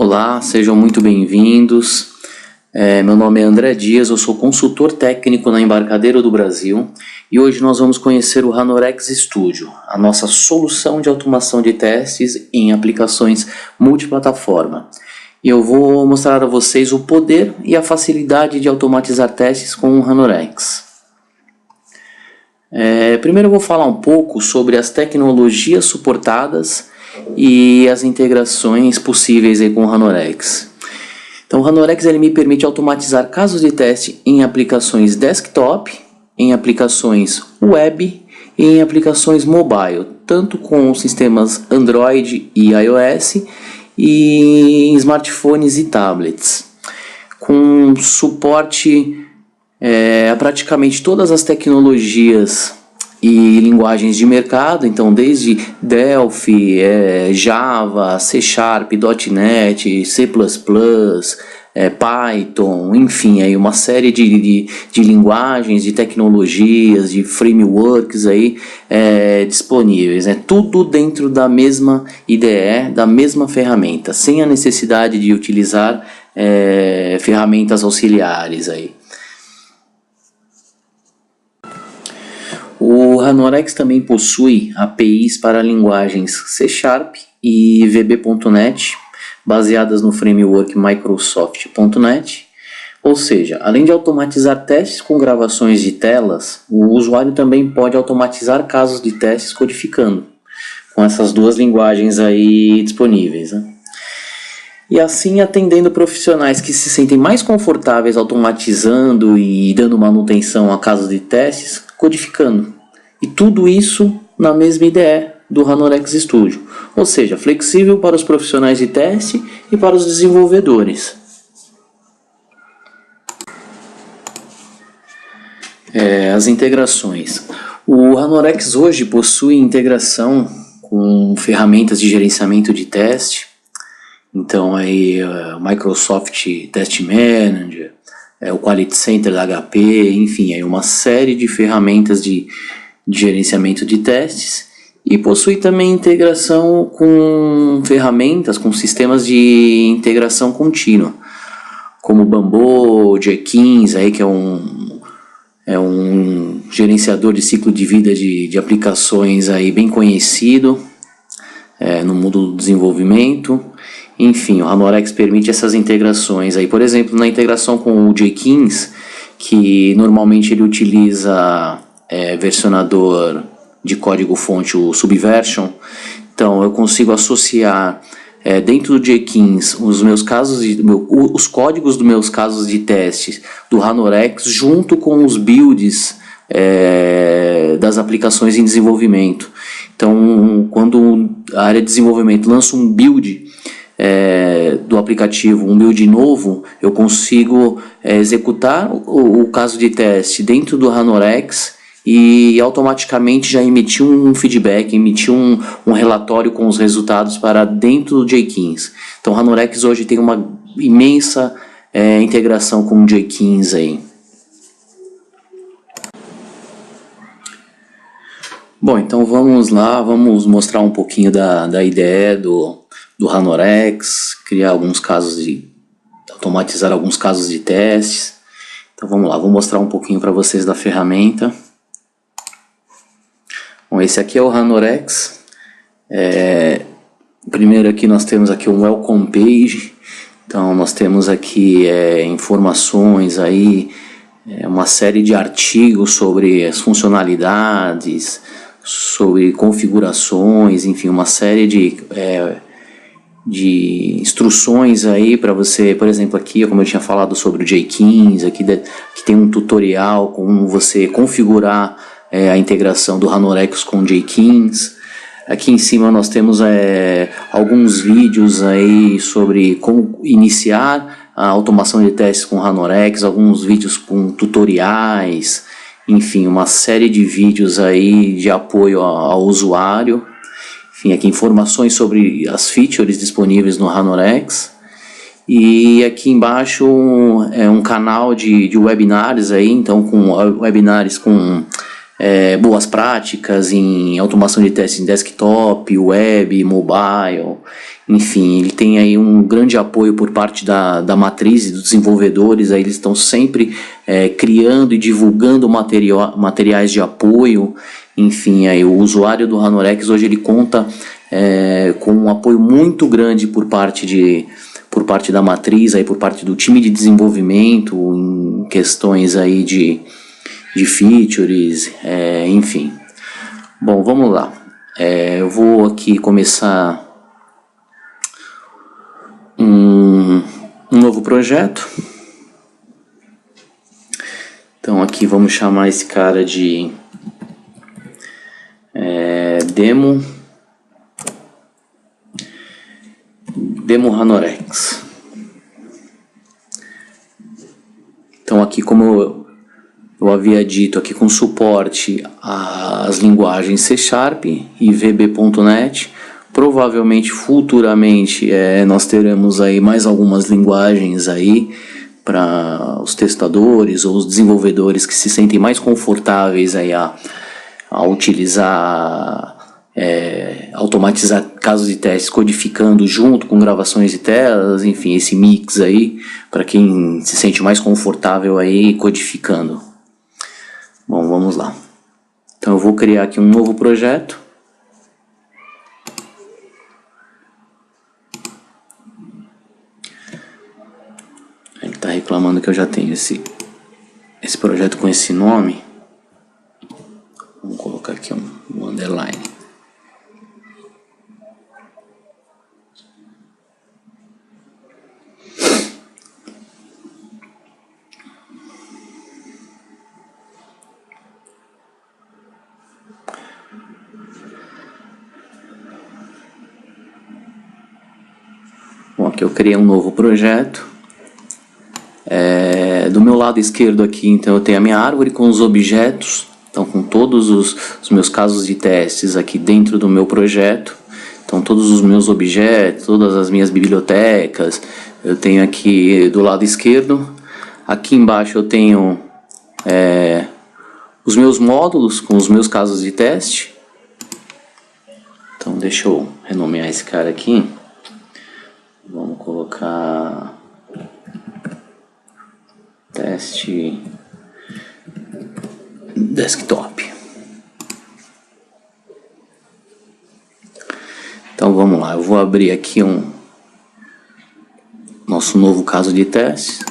Olá, sejam muito bem-vindos. Meu nome é André Dias, eu sou consultor técnico na Embarcadero do Brasil e hoje nós vamos conhecer o Ranorex Studio, a nossa solução de automação de testes em aplicações multiplataforma. E eu vou mostrar a vocês o poder e a facilidade de automatizar testes com o Ranorex. Primeiro eu vou falar um pouco sobre as tecnologias suportadas e as integrações possíveis aí com o Ranorex. Então o Ranorex ele me permite automatizar casos de teste em aplicações desktop, em aplicações web e em aplicações mobile, tanto com sistemas Android e iOS e em smartphones e tablets, com suporte a praticamente todas as tecnologias e linguagens de mercado, então desde Delphi, Java, C#, .NET, C++, Python, enfim, aí uma série de linguagens, de tecnologias, de frameworks aí disponíveis, tudo dentro da mesma IDE, da mesma ferramenta, sem a necessidade de utilizar ferramentas auxiliares aí. O Ranorex também possui APIs para linguagens C# e VB.NET, baseadas no framework Microsoft.NET, ou seja, além de automatizar testes com gravações de telas, o usuário também pode automatizar casos de testes codificando, com essas duas linguagens aí disponíveis, E assim atendendo profissionais que se sentem mais confortáveis automatizando e dando manutenção a casos de testes, codificando. E tudo isso na mesma IDE do Ranorex Studio, ou seja, flexível para os profissionais de teste e para os desenvolvedores. As integrações. O Ranorex hoje possui integração com ferramentas de gerenciamento de teste, então aí o Microsoft Test Manager, o Quality Center da HP, enfim, aí uma série de ferramentas de gerenciamento de testes, e possui também integração com ferramentas, com sistemas de integração contínua, como o Bamboo, Jenkins, aí que é um gerenciador de ciclo de vida de aplicações aí bem conhecido no mundo do desenvolvimento. Enfim, o Ranorex permite essas integrações aí, por exemplo, na integração com o Jenkins, que normalmente ele utiliza versionador de código-fonte, o Subversion. Então eu consigo associar dentro do Jenkins os códigos dos meus casos de testes do Ranorex junto com os builds das aplicações em desenvolvimento. Então quando a área de desenvolvimento lança um build do aplicativo, um build novo, eu consigo executar o caso de teste dentro do Ranorex e automaticamente já emitir um feedback, emitir um relatório com os resultados para dentro do Jenkins. Então o Ranorex hoje tem uma imensa integração com o Jenkins aí. Bom, então vamos lá, vamos mostrar um pouquinho da IDE do Ranorex, criar alguns casos automatizar alguns casos de testes. Então vamos lá, vou mostrar um pouquinho para vocês da ferramenta. Bom, esse aqui é o Ranorex. Primeiro aqui nós temos aqui um Welcome Page. Então nós temos aqui informações aí, uma série de artigos sobre as funcionalidades, sobre configurações, enfim, uma série de instruções aí para você, por exemplo, aqui, como eu tinha falado sobre o Jenkins, aqui tem um tutorial como você configurar a integração do Ranorex com o Jenkins. Aqui em cima nós temos alguns vídeos aí sobre como iniciar a automação de testes com o Ranorex, alguns vídeos com tutoriais, enfim, uma série de vídeos aí de apoio ao usuário. Enfim, aqui informações sobre as features disponíveis no Ranorex. E aqui embaixo um canal de webinars aí, então com webinars com boas práticas em automação de testes em desktop, web, mobile, enfim, ele tem aí um grande apoio por parte da matriz e dos desenvolvedores. Aí eles estão sempre criando e divulgando materiais de apoio. Enfim, aí o usuário do Ranorex hoje ele conta com um apoio muito grande por parte da matriz, aí por parte do time de desenvolvimento, em questões aí de features, enfim. Bom, vamos lá. Eu vou aqui começar um novo projeto. Então aqui vamos chamar esse cara de Demo Ranorex. Então aqui, como eu havia dito, aqui com suporte às linguagens C# e VB.NET. Provavelmente futuramente nós teremos aí mais algumas linguagens aí para os testadores ou os desenvolvedores que se sentem mais confortáveis aí a utilizar, automatizar casos de testes codificando junto com gravações de telas, enfim, esse mix aí para quem se sente mais confortável aí codificando. Bom, vamos lá. Então eu vou criar aqui um novo projeto. Ele está reclamando que eu já tenho esse projeto com esse nome. Vamos colocar aqui um underline. Bom, aqui eu criei um novo projeto. Do meu lado esquerdo aqui, então, eu tenho a minha árvore com os objetos, então com todos os meus casos de testes aqui dentro do meu projeto. Então todos os meus objetos, todas as minhas bibliotecas, eu tenho aqui do lado esquerdo. Aqui embaixo eu tenho os meus módulos com os meus casos de teste. Então deixa eu renomear esse cara aqui. Vamos colocar teste desktop. Então vamos lá, eu vou abrir aqui nosso novo caso de teste.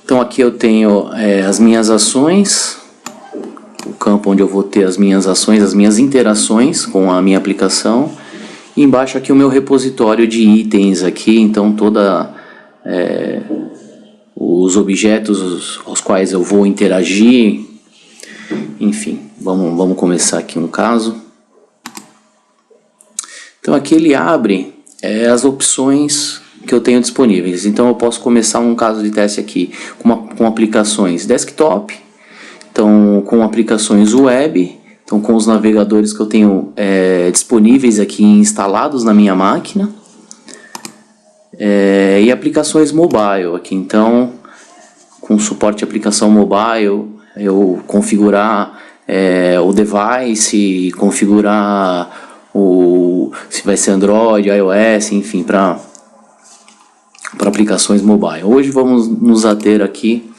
Então aqui eu tenho as minhas ações, o campo onde eu vou ter as minhas ações, as minhas interações com a minha aplicação. E embaixo aqui o meu repositório de itens aqui, então os objetos aos quais eu vou interagir. Enfim, vamos começar aqui um caso. Então aqui ele abre as opções que eu tenho disponíveis. Então eu posso começar um caso de teste aqui com aplicações desktop, então com aplicações web, então com os navegadores que eu tenho disponíveis aqui instalados na minha máquina, e aplicações mobile aqui. Então com suporte à aplicação mobile, eu configurar o device, configurar se vai ser Android, iOS, enfim, para aplicações mobile. Hoje vamos nos ater aqui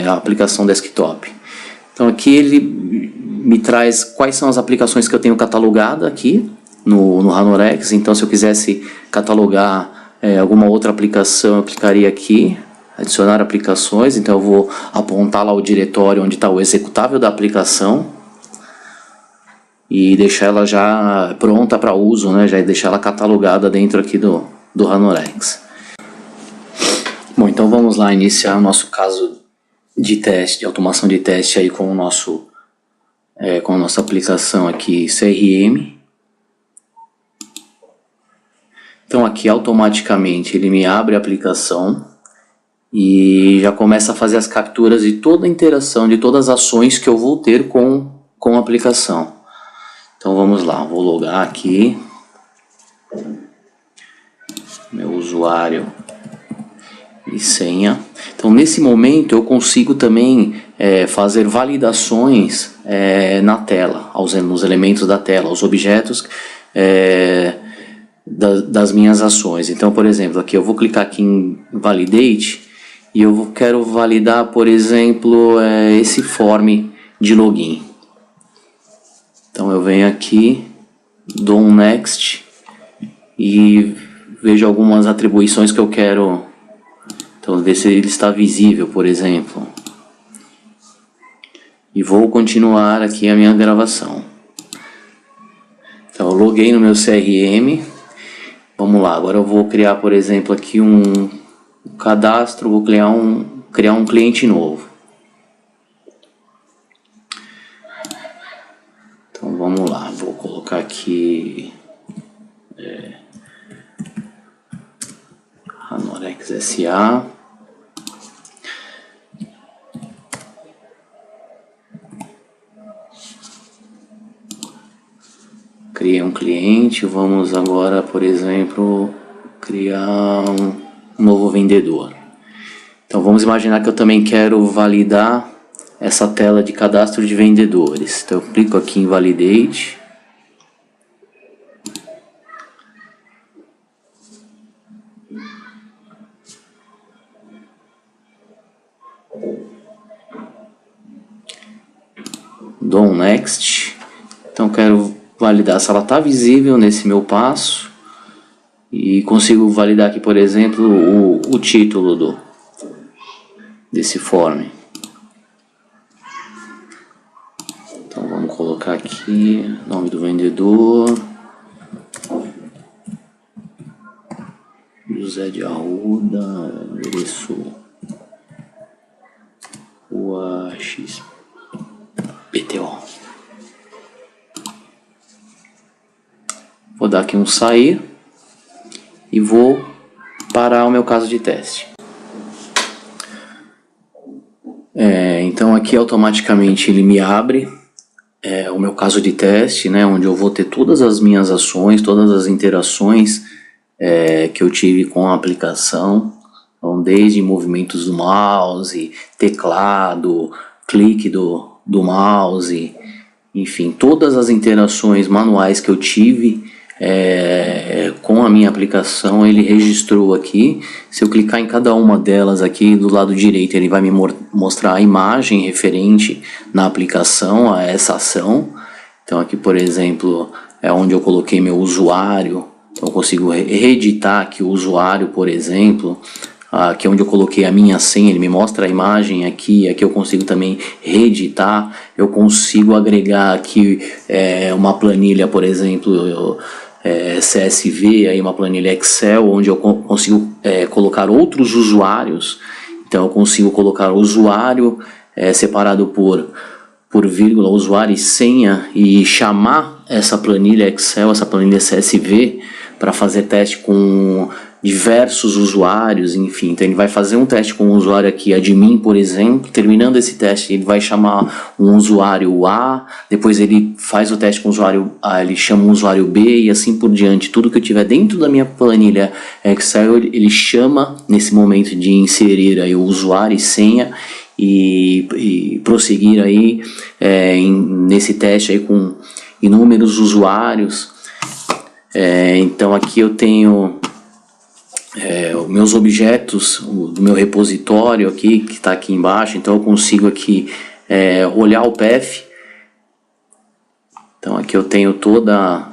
a aplicação desktop. Então aqui ele me traz quais são as aplicações que eu tenho catalogada aqui no Ranorex. Então se eu quisesse catalogar alguma outra aplicação, eu clicaria aqui, adicionar aplicações. Então eu vou apontar lá o diretório onde está o executável da aplicação e deixar ela já pronta para uso, né? Já deixar ela catalogada dentro aqui do Ranorex. Bom, então vamos lá iniciar o nosso caso de teste, de automação de teste aí com a nossa aplicação aqui CRM. Então aqui automaticamente ele me abre a aplicação e já começa a fazer as capturas de toda a interação, de todas as ações que eu vou ter com a aplicação. Então vamos lá, vou logar aqui meu usuário e senha. Então nesse momento eu consigo também fazer validações na tela, nos elementos da tela, os objetos das minhas ações. Então, por exemplo, aqui eu vou clicar aqui em Validate e eu quero validar, por exemplo, esse form de login. Então eu venho aqui, dou um Next e vejo algumas atribuições que eu quero. Então ver se ele está visível, por exemplo. E vou continuar aqui a minha gravação. Então eu loguei no meu CRM. Vamos lá, agora eu vou criar, por exemplo, aqui um cadastro, vou criar um cliente novo. Então vamos lá, vou colocar aqui Ranorex SA. Criei um cliente, vamos agora, por exemplo, criar um novo vendedor. Então vamos imaginar que eu também quero validar essa tela de cadastro de vendedores. Então eu clico aqui em Validate. Dou um Next. Então quero validar se ela está visível nesse meu passo. E consigo validar aqui, por exemplo, o título desse form. Então vamos colocar aqui nome do vendedor, José de Arruda, endereço Rua XPTO. Vou dar aqui um sair e vou parar o meu caso de teste. Então aqui automaticamente ele me abre o meu caso de teste, né, onde eu vou ter todas as minhas ações, todas as interações que eu tive com a aplicação, então, desde movimentos do mouse, teclado, clique do mouse, enfim, todas as interações manuais que eu tive com a minha aplicação, ele registrou aqui. Se eu clicar em cada uma delas aqui do lado direito, ele vai me mostrar a imagem referente na aplicação a essa ação. Então aqui, por exemplo, é onde eu coloquei meu usuário. Então eu consigo reeditar aqui o usuário, por exemplo. Aqui onde eu coloquei a minha senha, ele me mostra a imagem aqui. Aqui eu consigo também reeditar. Eu consigo agregar aqui uma planilha, por exemplo, CSV, aí uma planilha Excel, onde eu consigo colocar outros usuários. Então eu consigo colocar o usuário separado por vírgula, usuário e senha, e chamar essa planilha Excel, essa planilha CSV, para fazer teste com diversos usuários, enfim. Então ele vai fazer um teste com um usuário aqui, admin, por exemplo. Terminando esse teste, ele vai chamar um usuário A, depois ele faz o teste com o usuário A, ele chama um usuário B e assim por diante. Tudo que eu tiver dentro da minha planilha Excel, ele chama nesse momento de inserir aí o usuário e senha e prosseguir aí nesse teste aí com inúmeros usuários. Então aqui eu tenho os meus objetos do meu repositório aqui, que está aqui embaixo. Então eu consigo aqui olhar o path. Então aqui eu tenho toda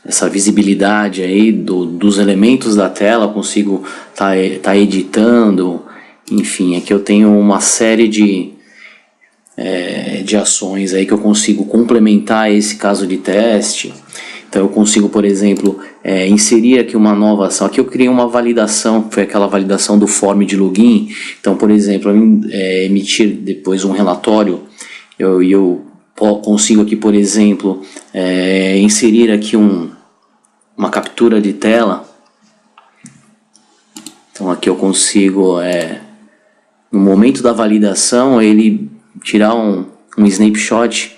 essa visibilidade aí dos elementos da tela. Eu consigo tá editando, enfim. Aqui eu tenho uma série de ações aí que eu consigo complementar esse caso de teste. Então eu consigo, por exemplo, inserir aqui uma nova ação. Aqui eu criei uma validação, foi aquela validação do form de login. Então, por exemplo, emitir depois um relatório, eu consigo aqui, por exemplo, inserir aqui uma captura de tela. Então aqui eu consigo, no momento da validação, ele tirar um snapshot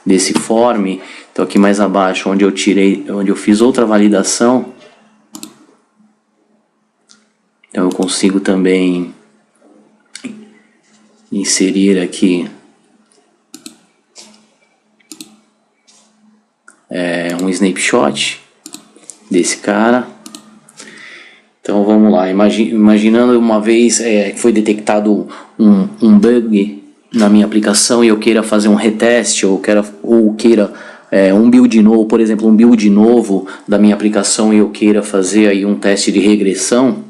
desse form. Então aqui mais abaixo, onde eu fiz outra validação, então eu consigo também inserir aqui um snapshot desse cara. Então vamos lá, imaginando uma vez que foi detectado um bug na minha aplicação e eu queira fazer um reteste ou queira um build novo, por exemplo, um build novo da minha aplicação e eu queira fazer aí um teste de regressão.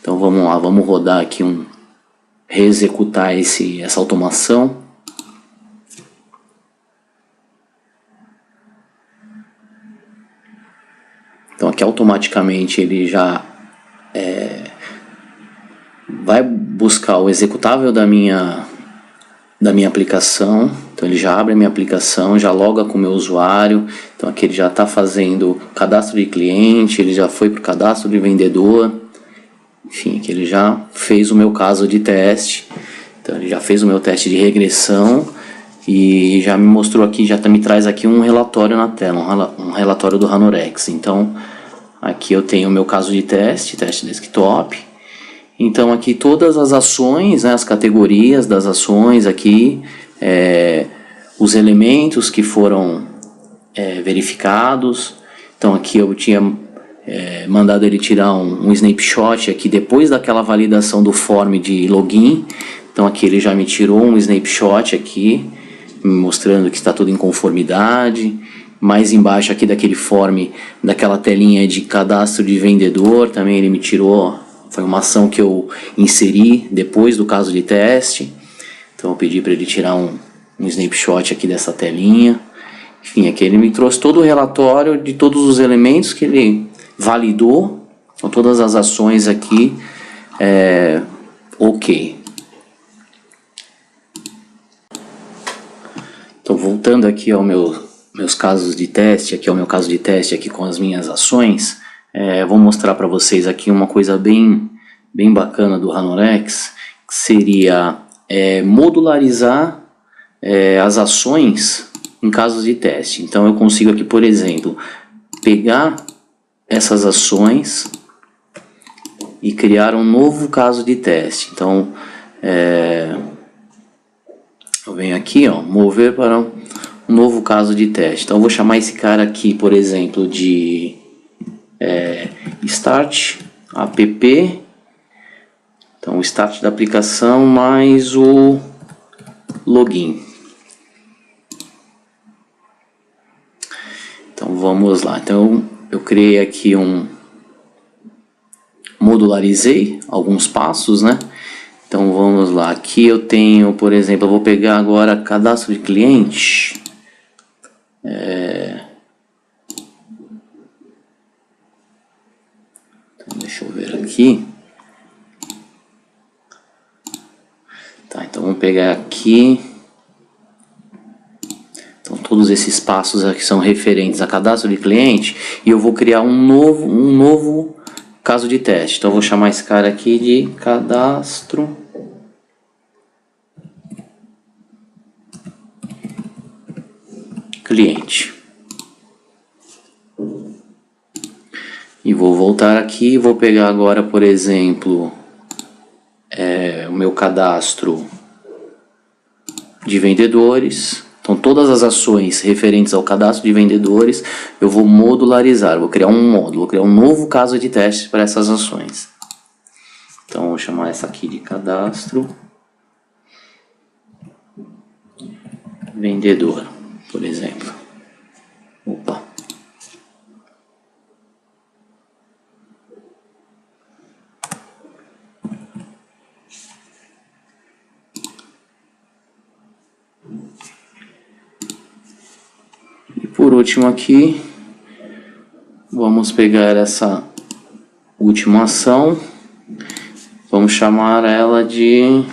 Então vamos lá, vamos rodar aqui reexecutar essa automação. Então aqui automaticamente ele já vai buscar o executável da minha aplicação. Então ele já abre a minha aplicação, já loga com o meu usuário. Então aqui ele já está fazendo cadastro de cliente, ele já foi para o cadastro de vendedor. Enfim, aqui ele já fez o meu caso de teste. Então ele já fez o meu teste de regressão e já me mostrou aqui, já me traz aqui um relatório na tela, um relatório do Ranorex. Então aqui eu tenho o meu caso de teste desktop. Então aqui todas as ações, né, as categorias das ações aqui, os elementos que foram verificados. Então aqui eu tinha mandado ele tirar um snapshot aqui depois daquela validação do form de login. Então aqui ele já me tirou um snapshot aqui, me mostrando que está tudo em conformidade. Mais embaixo aqui daquele form, daquela telinha de cadastro de vendedor, também ele me tirou, foi uma ação que eu inseri depois do caso de teste. Então eu pedi para ele tirar um snapshot aqui dessa telinha. Enfim, aqui ele me trouxe todo o relatório de todos os elementos que ele validou, com todas as ações aqui, ok. Então voltando aqui ao meus casos de teste, aqui é o meu caso de teste aqui com as minhas ações. Vou mostrar para vocês aqui uma coisa bem bacana do Ranorex, que seria modularizar as ações em casos de teste. Então eu consigo aqui, por exemplo, pegar essas ações e criar um novo caso de teste. Então eu venho aqui, mover para um novo caso de teste. Então eu vou chamar esse cara aqui, por exemplo, de start app. Então o start da aplicação mais o login. Então vamos lá. Então eu criei aqui modularizei alguns passos, né? Então vamos lá. Aqui eu tenho, por exemplo, eu vou pegar agora cadastro de cliente. Então, deixa eu ver aqui. Tá, então vamos pegar aqui. Então todos esses passos aqui são referentes a cadastro de cliente e eu vou criar um novo caso de teste. Então eu vou chamar esse cara aqui de cadastro cliente. E vou voltar aqui e vou pegar agora, por exemplo, o meu cadastro de vendedores. Então todas as ações referentes ao cadastro de vendedores eu vou modularizar, vou criar um módulo, vou criar um novo caso de teste para essas ações. Então vou chamar essa aqui de cadastro vendedor, por exemplo. Opa. Por último aqui, vamos pegar essa última ação, vamos chamar ela de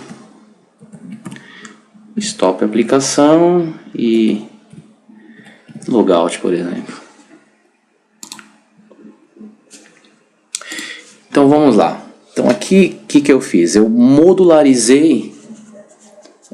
stop aplicação e logout, por exemplo. Então vamos lá. Então aqui, o que eu fiz? Eu modularizei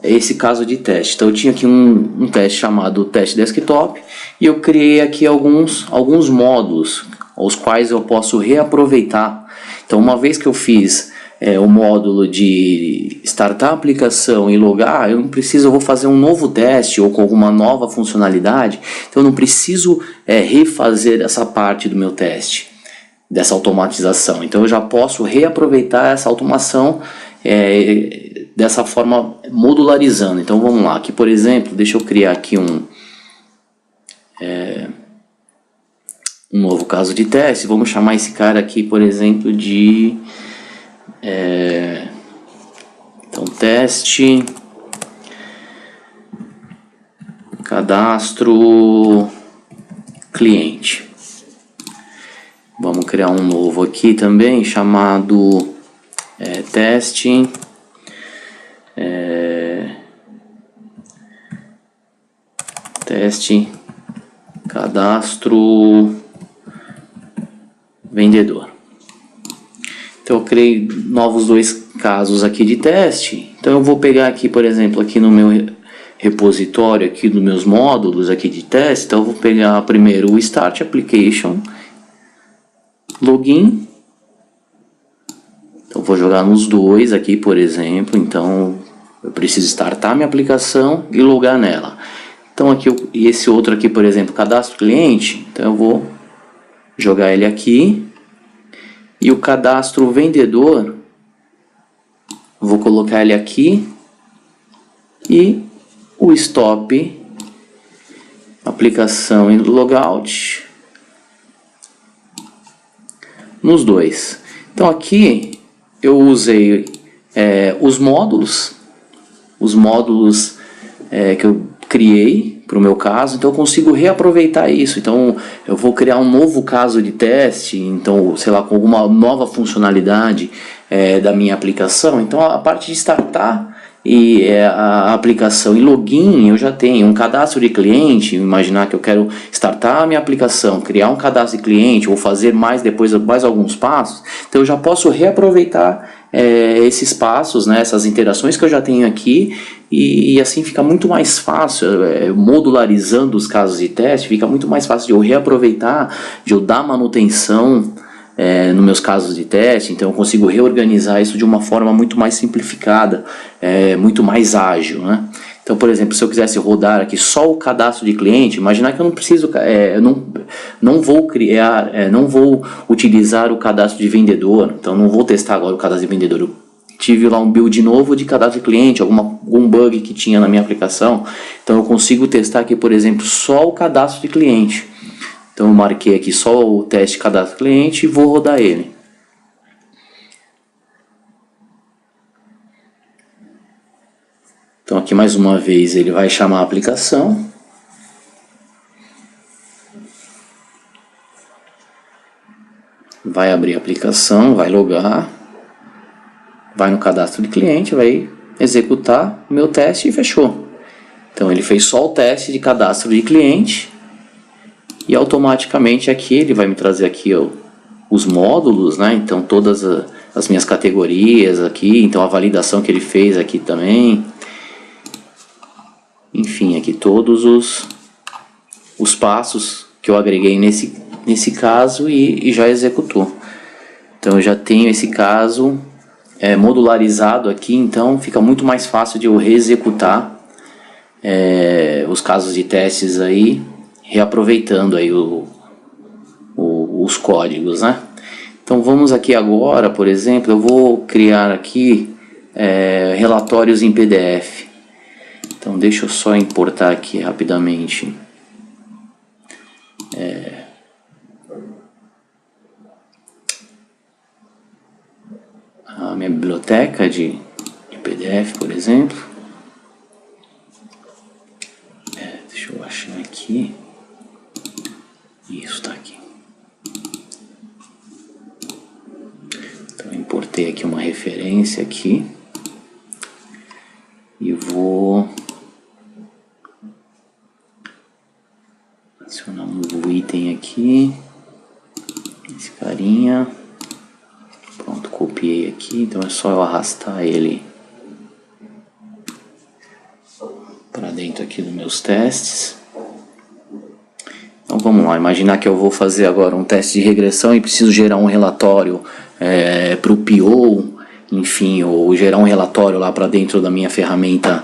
esse caso de teste. Então eu tinha aqui um teste chamado teste desktop e eu criei aqui alguns módulos os quais eu posso reaproveitar. Então uma vez que eu fiz o módulo de startar a aplicação e logar, eu vou fazer um novo teste ou com alguma nova funcionalidade, então eu não preciso refazer essa parte do meu teste, dessa automatização. Então eu já posso reaproveitar essa automação dessa forma, modularizando. Então vamos lá, aqui por exemplo, deixa eu criar aqui um novo caso de teste. Vamos chamar esse cara aqui, por exemplo, de então teste cadastro cliente. Vamos criar um novo aqui também chamado teste cadastro vendedor. Então eu criei novos dois casos aqui de teste. Então eu vou pegar aqui, por exemplo, aqui no meu repositório aqui dos meus módulos aqui de teste. Então eu vou pegar primeiro o Start Application, Login. Então eu vou jogar nos dois aqui, por exemplo. Então eu preciso startar minha aplicação e logar nela. Então aqui e esse outro aqui, por exemplo, cadastro cliente. Então eu vou jogar ele aqui. E o cadastro vendedor, vou colocar ele aqui. E o stop aplicação e logout nos dois. Então aqui eu usei os módulos que eu criei para o meu caso, então eu consigo reaproveitar isso. Então eu vou criar um novo caso de teste, então sei lá, com alguma nova funcionalidade da minha aplicação. Então a parte de startar e a aplicação e login, eu já tenho um cadastro de cliente. Imaginar que eu quero startar a minha aplicação, criar um cadastro de cliente ou fazer depois mais alguns passos, então eu já posso reaproveitar esses passos, né, essas interações que eu já tenho aqui, e assim fica muito mais fácil, modularizando os casos de teste, fica muito mais fácil de eu reaproveitar, de eu dar manutenção nos meus casos de teste. Então eu consigo reorganizar isso de uma forma muito mais simplificada, muito mais ágil, né? Então, por exemplo, se eu quisesse rodar aqui só o cadastro de cliente, imaginar que eu não preciso, não vou criar, não vou utilizar o cadastro de vendedor. Então não vou testar agora o cadastro de vendedor. Eu tive lá um build novo de cadastro de cliente, algum bug que tinha na minha aplicação. Então eu consigo testar aqui, por exemplo, só o cadastro de cliente. Então eu marquei aqui só o teste cadastro cliente e vou rodar ele. Então aqui mais uma vez ele vai chamar a aplicação. Vai abrir a aplicação, vai logar. Vai no cadastro de cliente, vai executar o meu teste e fechou. Então ele fez só o teste de cadastro de cliente. E automaticamente aqui ele vai me trazer aqui os módulos, né? Então todas as minhas categorias aqui, então a validação que ele fez aqui também. Enfim, aqui todos os passos que eu agreguei nesse caso e já executou. Então eu já tenho esse caso modularizado aqui, então fica muito mais fácil de eu reexecutar os casos de testes aí, reaproveitando aí os códigos, né? Então vamos aqui agora, por exemplo, eu vou criar aqui relatórios em PDF. Então deixa eu só importar aqui rapidamente a minha biblioteca de PDF, por exemplo. Deixa eu achar aqui. Isso, tá aqui. Então eu importei aqui uma referência aqui e vou adicionar um novo item aqui, esse carinha. Pronto, copiei aqui, então é só eu arrastar ele para dentro aqui dos meus testes. Então vamos lá, imaginar que eu vou fazer agora um teste de regressão e preciso gerar um relatório para o PO. enfim, ou gerar um relatório lá para dentro da minha ferramenta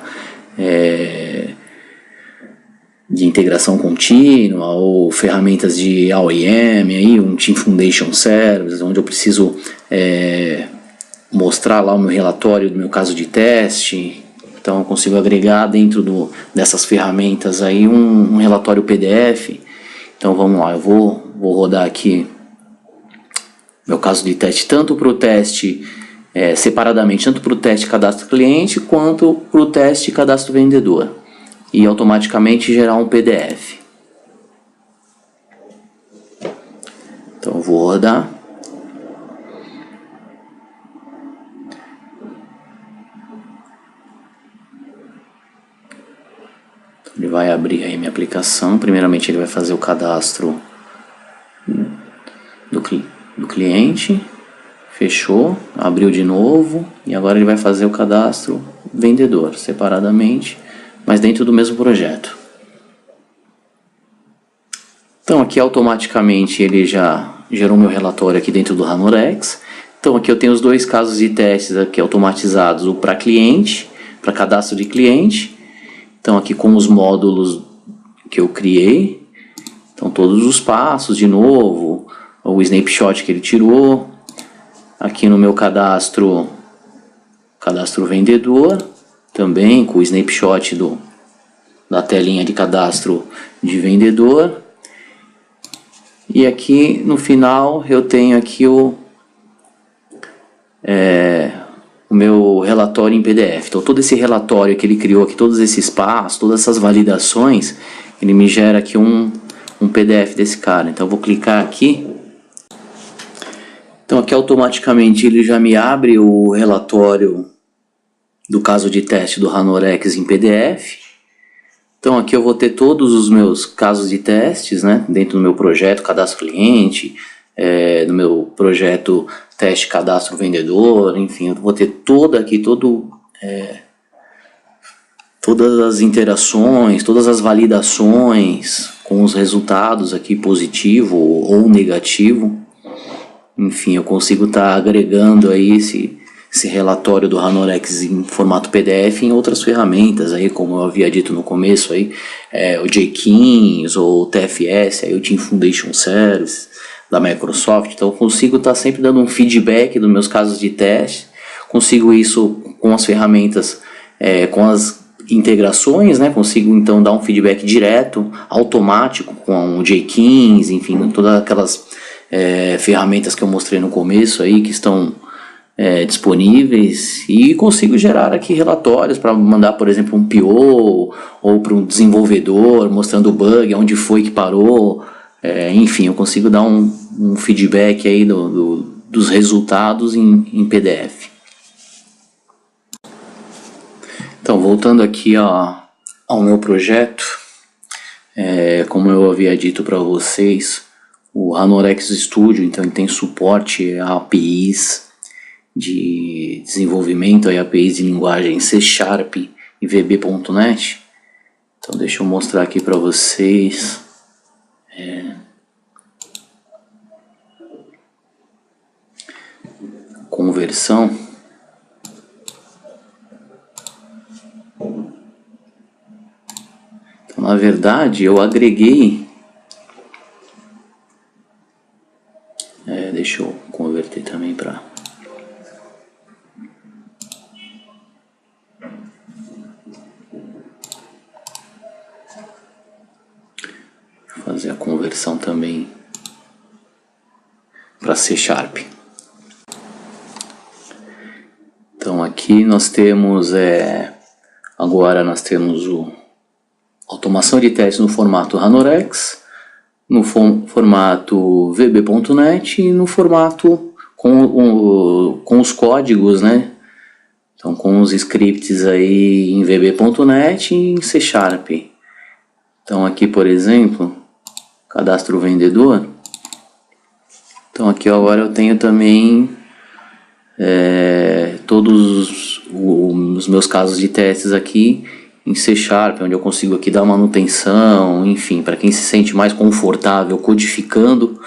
de integração contínua, ou ferramentas de AOEM, aí, um Team Foundation Service, onde eu preciso mostrar lá o meu relatório do meu caso de teste. Então eu consigo agregar dentro dessas ferramentas aí um relatório PDF. Então vamos lá, eu vou rodar aqui meu caso de teste, tanto para o teste separadamente, tanto para o teste cadastro cliente, quanto para o teste cadastro vendedor. E automaticamente gerar um PDF. Então eu vou rodar. Ele vai abrir aí minha aplicação. Primeiramente ele vai fazer o cadastro do cliente. Fechou, abriu de novo. E agora ele vai fazer o cadastro vendedor separadamente, mas dentro do mesmo projeto. Então aqui automaticamente ele já gerou meu relatório aqui dentro do Ranorex. Então aqui eu tenho os dois casos de testes aqui automatizados, o para cliente, para cadastro de cliente. Então aqui com os módulos que eu criei. Então todos os passos de novo, o snapshot que ele tirou. Aqui no meu cadastro vendedor, também com o snapshot da telinha de cadastro de vendedor. E aqui no final eu tenho aqui o meu relatório em PDF. Então todo esse relatório que ele criou aqui, todos esses passos, todas essas validações, ele me gera aqui um PDF desse cara. Então eu vou clicar aqui. Então aqui automaticamente ele já me abre o relatório do caso de teste do Ranorex em PDF. Então aqui eu vou ter todos os meus casos de testes, né, dentro do meu projeto cadastro cliente, no meu projeto teste cadastro vendedor, enfim, eu vou ter todas as interações, todas as validações com os resultados aqui positivo ou negativo. Enfim, eu consigo estar agregando aí esse relatório do Ranorex em formato PDF em outras ferramentas aí, como eu havia dito no começo aí, o Jenkins ou o TFS, aí o Team Foundation Service da Microsoft. Então eu consigo estar sempre dando um feedback dos meus casos de teste, consigo isso com as ferramentas, com as integrações, né? Consigo então dar um feedback direto, automático com o Jenkins, enfim, todas aquelas ferramentas que eu mostrei no começo aí que estão disponíveis, e consigo gerar aqui relatórios para mandar, por exemplo, um PO ou para um desenvolvedor mostrando o bug, onde foi que parou, enfim, eu consigo dar um feedback aí dos resultados em PDF. Então, voltando aqui ao meu projeto, como eu havia dito para vocês, o Ranorex Studio, então ele tem suporte a APIs de desenvolvimento, aí APIs de linguagem C# e VB.NET. Então deixa eu mostrar aqui para vocês. Conversão. Então, na verdade, eu agreguei. Deixa eu converter também para fazer a conversão também para C#. Então aqui nós temos agora nós temos automação de testes no formato Ranorex, no formato VB.NET e no formato com os códigos, né? Então com os scripts aí em VB.NET e em C#. Então aqui, por exemplo, cadastro vendedor. Então aqui agora eu tenho também todos os meus casos de testes aqui em C#, onde eu consigo aqui dar manutenção, enfim, para quem se sente mais confortável codificando,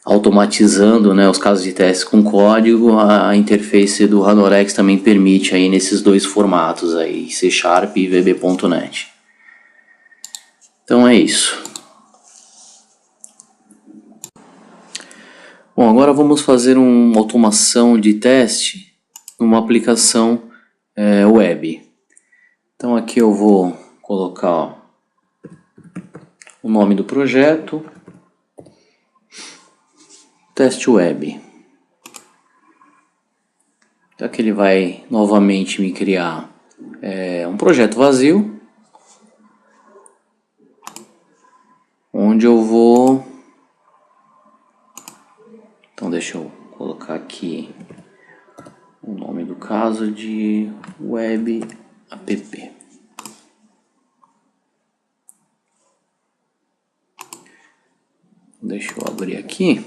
automatizando, né, os casos de teste com código, a interface do Ranorex também permite aí nesses dois formatos aí, C# e VB.NET. Então é isso. Bom, agora vamos fazer uma automação de teste numa aplicação web. Então aqui eu vou colocar o nome do projeto, teste web. Então aqui ele vai novamente me criar um projeto vazio, onde eu vou... Então deixa eu colocar aqui o nome do caso de web app. Deixa eu abrir aqui.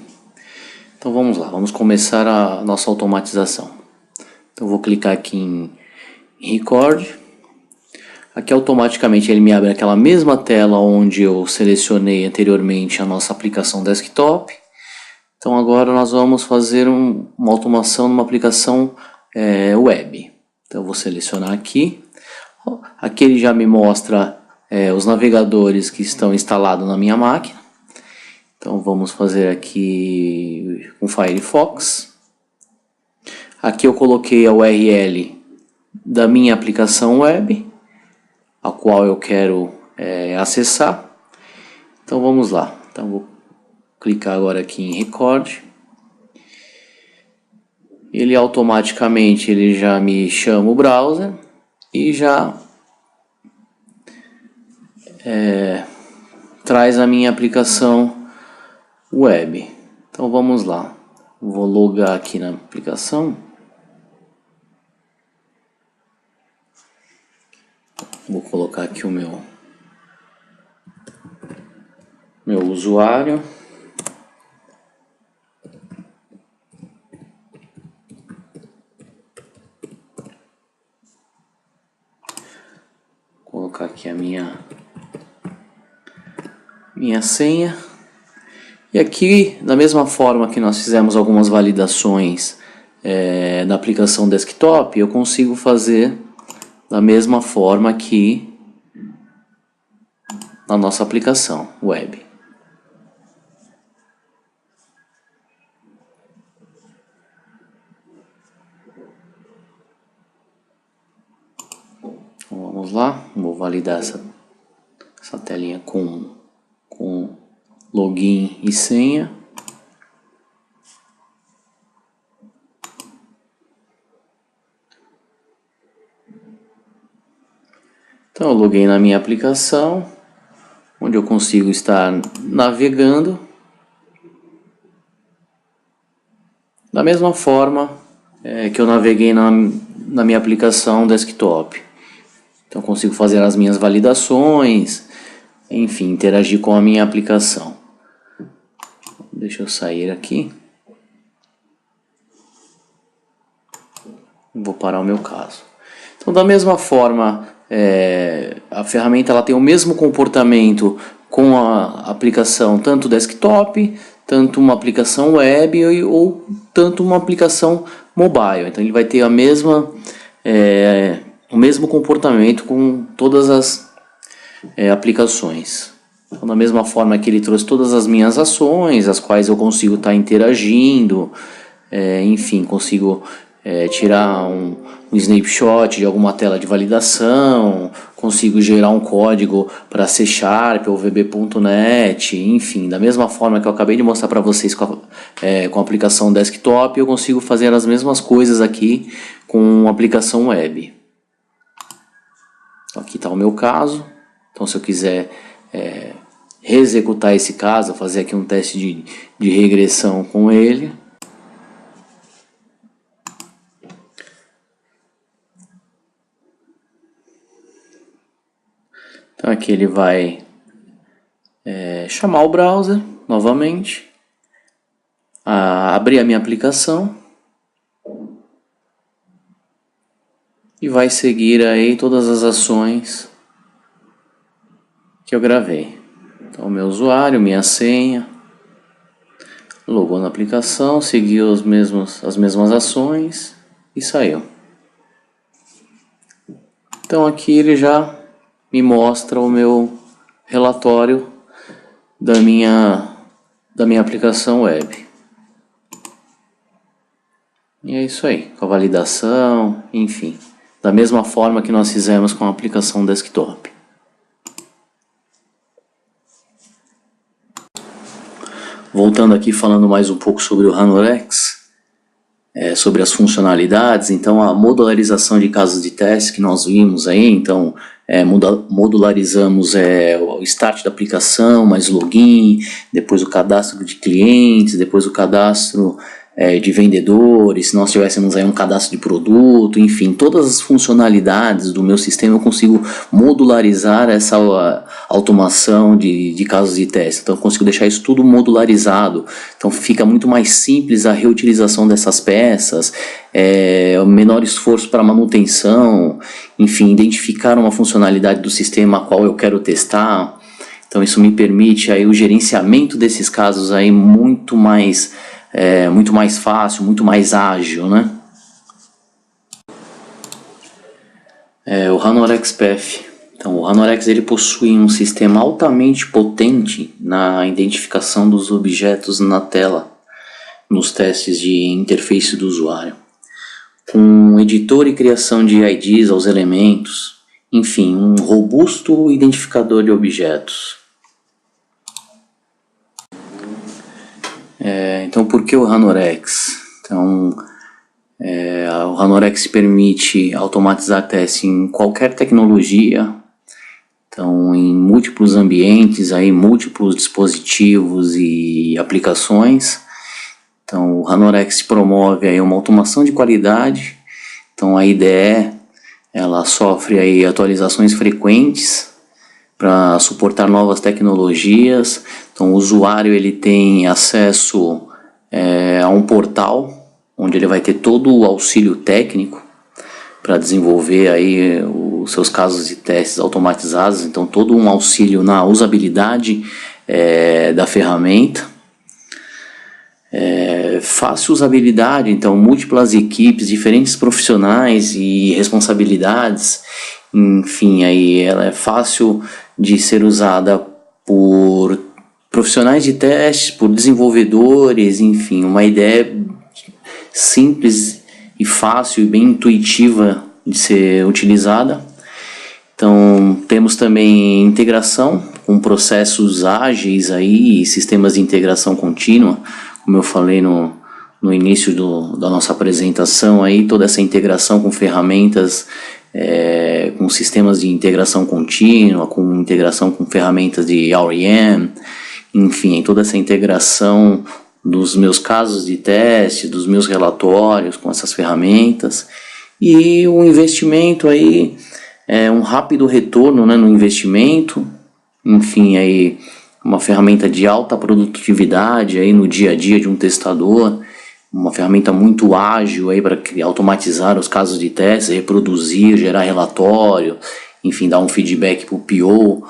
Então vamos lá, vamos começar a nossa automatização. Então eu vou clicar aqui em Record. Aqui automaticamente ele me abre aquela mesma tela onde eu selecionei anteriormente a nossa aplicação desktop. Então agora nós vamos fazer uma automação numa aplicação web. Então eu vou selecionar aqui. Aqui ele já me mostra os navegadores que estão instalados na minha máquina. Então vamos fazer aqui com Firefox. Aqui eu coloquei a URL da minha aplicação web, a qual eu quero acessar. Então vamos lá. Então vou clicar agora aqui em Record. Ele automaticamente já me chama o browser e já traz a minha aplicação web. Então vamos lá. Vou logar aqui na aplicação. Vou colocar aqui o meu usuário. Vou colocar aqui a minha senha. E aqui, da mesma forma que nós fizemos algumas validações da aplicação desktop, eu consigo fazer da mesma forma aqui na nossa aplicação web. Então, vamos lá, vou validar essa telinha com login e senha. Então eu loguei na minha aplicação, onde eu consigo estar navegando da mesma forma que eu naveguei na minha aplicação desktop. Então eu consigo fazer as minhas validações, enfim, interagir com a minha aplicação. Deixa eu sair aqui. Vou parar o meu caso. Então da mesma forma, a ferramenta ela tem o mesmo comportamento com a aplicação tanto desktop, tanto uma aplicação web ou tanto uma aplicação mobile. Então ele vai ter o mesmo comportamento com todas as aplicações. Então, da mesma forma que ele trouxe todas as minhas ações, as quais eu consigo estar interagindo, enfim, consigo tirar um snapshot de alguma tela de validação, consigo gerar um código para C# ou VB.NET, enfim, da mesma forma que eu acabei de mostrar para vocês com a aplicação desktop, eu consigo fazer as mesmas coisas aqui com a aplicação web. Então, aqui está o meu caso. Então, se eu quiser reexecutar esse caso, fazer aqui um teste de regressão com ele. Então aqui ele vai chamar o browser novamente, abrir a minha aplicação e vai seguir aí todas as ações que eu gravei. Então meu usuário, minha senha, Logou na aplicação, seguiu as mesmas ações e saiu. Então aqui ele já me mostra o meu relatório da minha aplicação web. E é isso aí, com a validação, enfim, da mesma forma que nós fizemos com a aplicação desktop. Voltando aqui, falando mais um pouco sobre o Ranorex, sobre as funcionalidades. Então a modularização de casos de teste que nós vimos aí, então modularizamos o start da aplicação, mais login, depois o cadastro de clientes, depois o cadastro de vendedores, se nós tivéssemos aí um cadastro de produto, enfim, todas as funcionalidades do meu sistema eu consigo modularizar essa automação de casos de teste. Então eu consigo deixar isso tudo modularizado, então fica muito mais simples a reutilização dessas peças, menor esforço para manutenção, enfim, identificar uma funcionalidade do sistema a qual eu quero testar. Então isso me permite aí o gerenciamento desses casos aí muito mais fácil, muito mais ágil, né? O Ranorex Path. Então, o Ranorex ele possui um sistema altamente potente na identificação dos objetos na tela, nos testes de interface do usuário, com editor e criação de IDs aos elementos, enfim, um robusto identificador de objetos. Então, por que o Ranorex? Então, o Ranorex permite automatizar testes em qualquer tecnologia, então em múltiplos ambientes, aí, múltiplos dispositivos e aplicações. Então, o Ranorex promove aí uma automação de qualidade. Então, a IDE ela sofre aí atualizações frequentes para suportar novas tecnologias. Então o usuário ele tem acesso a um portal onde ele vai ter todo o auxílio técnico para desenvolver aí os seus casos de testes automatizados. Então todo um auxílio na usabilidade da ferramenta. Fácil usabilidade, então múltiplas equipes, diferentes profissionais e responsabilidades. Enfim, aí ela é fácil de ser usada por profissionais de testes, por desenvolvedores, enfim, uma ideia simples e fácil e bem intuitiva de ser utilizada. Então temos também integração com processos ágeis aí, e sistemas de integração contínua, como eu falei no início da nossa apresentação aí, toda essa integração com ferramentas, com sistemas de integração contínua, com integração com ferramentas de ORM, enfim, toda essa integração dos meus casos de teste, dos meus relatórios com essas ferramentas, e o investimento aí, um rápido retorno, né, no investimento, enfim, aí uma ferramenta de alta produtividade aí no dia a dia de um testador, uma ferramenta muito ágil aí para automatizar os casos de teste, reproduzir, gerar relatório, enfim, dar um feedback para o PO,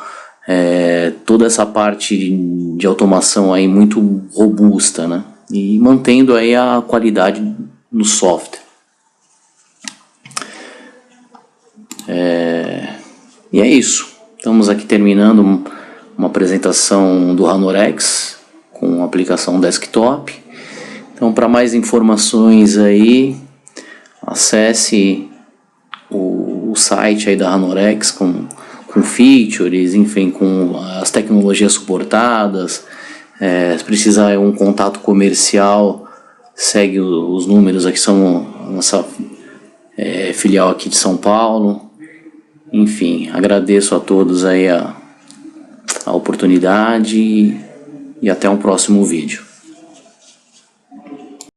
toda essa parte de automação aí muito robusta, né? E mantendo aí a qualidade no software. E é isso. Estamos aqui terminando uma apresentação do Ranorex com a aplicação desktop. Então, para mais informações aí, acesse o site aí da Ranorex com features, enfim, com as tecnologias suportadas. Se precisar um contato comercial, segue os números aqui, são nossa filial aqui de São Paulo. Enfim, agradeço a todos aí a oportunidade e até um próximo vídeo.